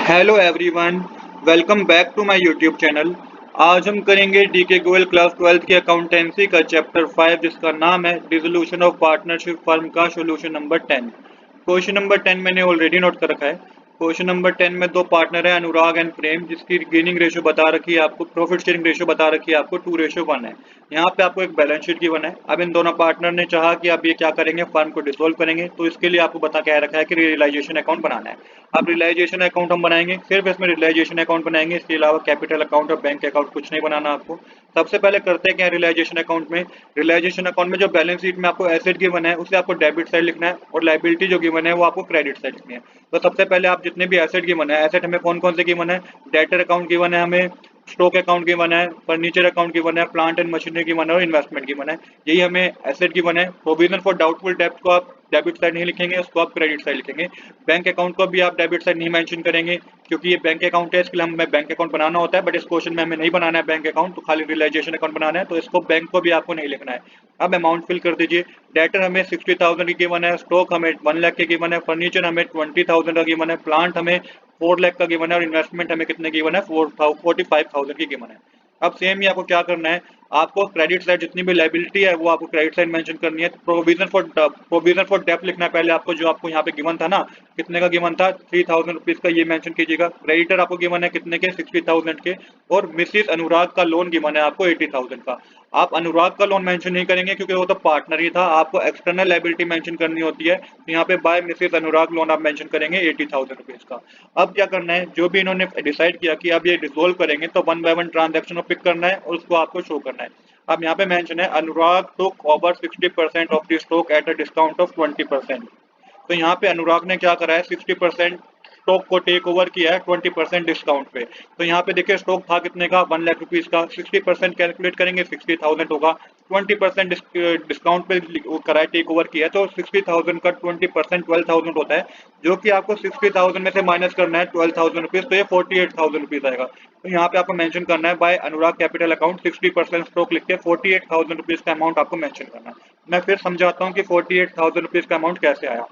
Hello everyone, welcome back to my YouTube channel. आज हम करेंगे डीके गोयल क्लास 12th की अकाउंटेंसी का चैप्टर 5 जिसका नाम है डिसोल्यूशन ऑफ पार्टनरशिप फर्म का सोल्यूशन नंबर 10। क्वेश्चन नंबर 10 मैंने ऑलरेडी नोट कर रखा है। क्वेश्चन नंबर 10 में दो पार्टनर है अनुराग एंड प्रेम, जिसकी गेनिंग रेशियो बता रखी है आपको, प्रॉफिट शेयरिंग रेशियो बता रखी है आपको 2:1 है। यहाँ पे आपको एक बैलेंस शीट गिवन है। अब इन दोनों पार्टनर ने चाहा कि आप ये क्या करेंगे, फर्म को डिसॉल्व करेंगे, तो इसके लिए आपको बता क्या रखा है कि रियलाइजेशन अकाउंट बनाना है। अब रियलाइजेशन अकाउंट हम बनाएंगे, सिर्फ इसमें रियलाइजेशन अकाउंट बनाएंगे, इसके अलावा कैपिटल अकाउंट और बैंक अकाउंट कुछ नहीं बनाना आपको। सबसे पहले करते हैं क्या रियलाइजेशन अकाउंट में। रियलाइजेशन अकाउंट में जो बैलेंस शीट में आपको एसेट गिवन है उसे आपको डेबिट साइड लिखना है और लाइबिलिटी जो गिवन है वो आपको क्रेडिट साइड लिखनी है। तो सबसे पहले आप जितने भी एसेट गिवन है, एसेट हमें कौन कौन से गिवन है, डेटर अकाउंट गिवन है, हमें स्टॉक अकाउंट गिवन है, फर्नीचर अकाउंट गिवन है, प्लांट एंड मशीनरी गिवन है और इन्वेस्टमेंट गिवन है। यही हमें एसेट गिवन है। प्रोविजन फॉर डाउटफुल डेब्ट को आप डेबिट साइड नहीं लिखेंगे, उसको आप क्रेडिट साइड लिखेंगे। बैंक अकाउंट को भी आप डेबिट साइड नहीं मेंशन करेंगे क्योंकि ये बैंक अकाउंट है, इसके लिए हमें बैंक अकाउंट बनाना होता है, बट इस क्वेश्चन में हमें नहीं बनाना है बैंक अकाउंट, तो खाली रियलाइजेशन अकाउंट बनाना है, तो इसको बैंक को भी आपको नहीं लिखना है। अब अमाउंट फिल कर दीजिए। डेटर हमें 60,000 की गिवन है, स्टॉक हमें 1 लाख की गिवन है, फर्नीचर हमें 20,000 का गिवन है, प्लांट हमें 4 लाख का गिवन है और इन्वेस्टमेंट हमें कितने गिवन है, 45,000 की गिवन है। अब सेम ही आपको क्या करना है, आपको क्रेडिट साइड जितनी भी लाइबिलिटी है वो आपको क्रेडिट साइड मेंशन करनी है। प्रोविजन फॉर डेप्ट लिखना है पहले आपको, जो आपको यहाँ पे गिवन था ना, कितने का गिवन था, 3,000 रुपीज का, ये मेंशन कीजिएगा। क्रेडिटर आपको गिवन है कितने के, 60,000 के। और मिसिस अनुराग का लोन गिवन है आपको 80,000 का। आप अनुराग का लोन मेंशन नहीं करेंगे क्योंकि वो तो पार्टनर ही था, आपको एक्सटर्नल लाइबिलिटी मेंशन करनी होती है, तो यहाँ पे बाय मिसिस अनुराग लोन आप मेंशन करेंगे 80,000 रुपीज का। अब क्या करना है, जो भी इन्होंने डिसाइड किया कि अब ये डिसोल्व करेंगे, तो 1 बाय 1 ट्रांजेक्शन को पिक करना है और उसको आपको शो करना है। अब यहाँ पे मेंशन है Anurag took over 60% of the stock at a discount of 20%। तो यहाँ पे अनुराग ने क्या करा है, 60% स्टॉक को टेक ओवर किया है 20% डिस्काउंट पे। तो यहाँ पे देखिए स्टॉक था कितने का, 1 लाख रुपीज का, 60% कैलकुलेट करेंगे 60,000 होगा, 20% डिस्काउंट पे करा है, टेक ओवर किया है, तो 60,000 का 20% 12,000 होता है, जो कि आपको 60,000 में से माइनस करना है 12,000 रुपीज, तो ये 48,000 रुपीज आएगा। तो यहाँ पे आपको मेंशन करना है बाय अनुराग कैपिटल अकाउंट 60% स्टॉक लिख के 48,000 रुपीज का अमाउंट आपको मेंशन करना है। मैं फिर समझाता हूँ कि 48,000 रुपीज का अमाउंट कैसे आया।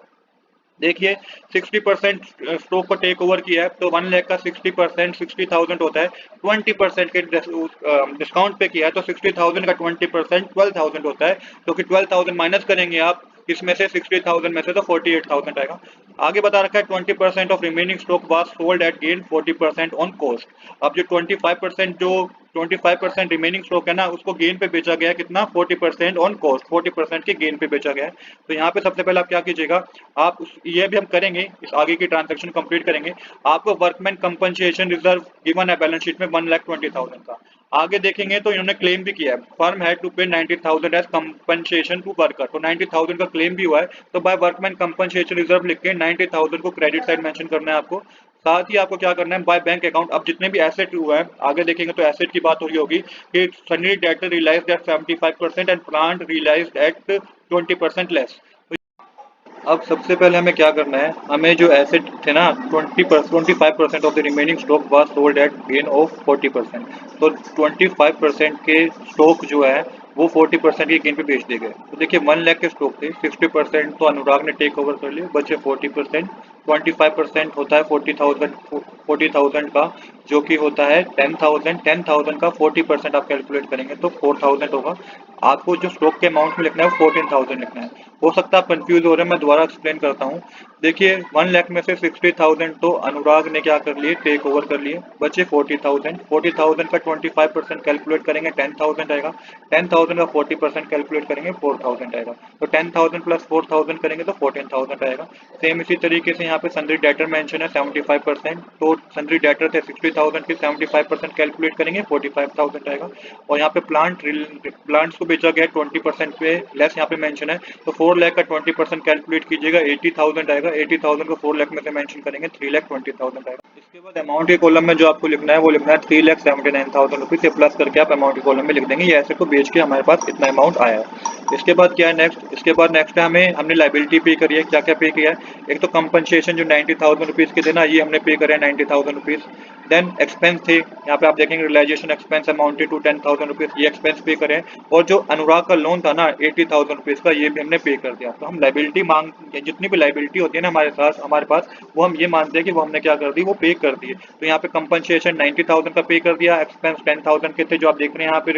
देखिए 60% स्टॉक को टेक ओवर किया है, तो 1 लाख का 60% 60,000 होता है, 20% के डिस्काउंट पे किया है, तो 60,000 का 20% 12,000 होता है, तो कि 12,000 माइनस करेंगे आप इसमें से 60,000 में से, तो 48,000 आएगा। आगे बता रखा है 20% of remaining stock was sold at gain 40% on cost. अब जो 25% रिमेनिंग स्टॉक है ना, उसको गेन पे बेचा गया है, कितना, 40% ऑन कॉस्ट, 40% के गेन पे बेचा गया है। तो यहाँ पे सबसे पहले आप क्या कीजिएगा, आप ये भी हम करेंगे, इस आगे की ट्रांजैक्शन कंप्लीट करेंगे। आपको वर्कमैन कंपनसेशन रिजर्व गिवन है बैलेंस शीट में 1,20,000 का। आगे देखेंगे तो इन्होंने क्लेम भी किया है, फर्म हैड टू पे 90,000 एज कंपनसेशन टू वर्कर, तो 90,000 का क्लेम भी हुआ है, तो बाय वर्कमैन कंपनसेशन रिजर्व लिख के 90,000 को क्रेडिट साइड मेंशन करना है आपको। साथ ही आपको क्या करना है, बाय बैंक अकाउंट, अब जितने भी एसेट हुआ है आगे देखेंगे तो एसेट की बात हो रही होगी कि sundry debtor realised at 75% and plant realised at 20% less. अब सबसे पहले हमें क्या करना है, हमें जो एसेट थे ना 25% of the remaining stock was sold at gain of 40%, तो 25% के स्टॉक जो है वो 40% के गेन पे बेच दिए गए। तो देखिए 1 लाख के स्टॉक थे, 60% तो अनुराग ने टेक ओवर कर लिए, बचे 40%। 25% होता है 40,000 का, जो कि होता है 10,000। 10,000 का 40% आप कैलकुलेट करेंगे तो 4,000 होगा। आपको जो स्टॉक के अमाउंट में लिखना है वो 14,000 लिखना है। हो सकता है आप कंफ्यूज हो रहे हैं, मैं दोबारा एक्सप्लेन करता हूँ। देखिए 1 लाख में से 60,000 तो अनुराग ने क्या कर लिए, टेक ओवर कर लिए, बचे 40,000। 40,000 का 25% कैलकुलेट करेंगे 10,000 आएगा, 10,000 का 40% कैलकुलेट करेंगे 4,000 आएगा, तो 10,000 प्लस 4,000 करेंगे तो 14,000 आएगा। सेम इसी तरीके से यहाँ पे सन्ड्री डेटर मेंशन है 75%, तो सन्ड्री डेटर थे 60,000 के, 75% कैलकुलेट करेंगे 45,000 आएगा। और यहाँ पे प्लांट्स को बेचा गया 20% पे लेस यहाँ पे मेंशन है, तो 4 लाख का 20% कैलकुलेट कीजिएगा 80,000 आएगा। 80,000 को 4 लाख में से मेंशन करेंगे 3,20,000 आएगा। इसके बाद अमाउंट के कॉलम में जो आपको लिखना है वो लिखना है 3,79,000 रुपीज से प्लस करके आप अमाउंट के कॉलम में लिख देंगे, ये ऐसे को बेच के हमारे पास इतना अमाउंट आया है। इसके बाद क्या है नेक्स्ट, इसके बाद नेक्स्ट है हमने लाइबिलिटी पे करी है। क्या क्या पे किया है, एक तो कंपनसेशन जो 90,000 रुपीज़ के थे ना, ये हमने पे करे हैं 90,000 रुपीज़। देन एक्सपेंस थे, यहाँ पे आप देखेंगे realisation expense amounted to 10,000 rupees, ये एक्सपेंस पे करें। और जो अनुराग का लोन था ना 80,000 रुपीज़ का, ये भी हमने पे कर दिया। तो हम लाइबिलिटी मांग, जितनी भी लाइबिलिटी होती है ना हमारे पास, वो हम ये मानते हैं कि वो हमने क्या कर दी, वो पे कर दी है। तो यहाँ पे कंपनसेशन 90,000 का पे कर दिया, एक्सपेंस 10,000 के थे जो आप देख रहे हैं यहाँ पे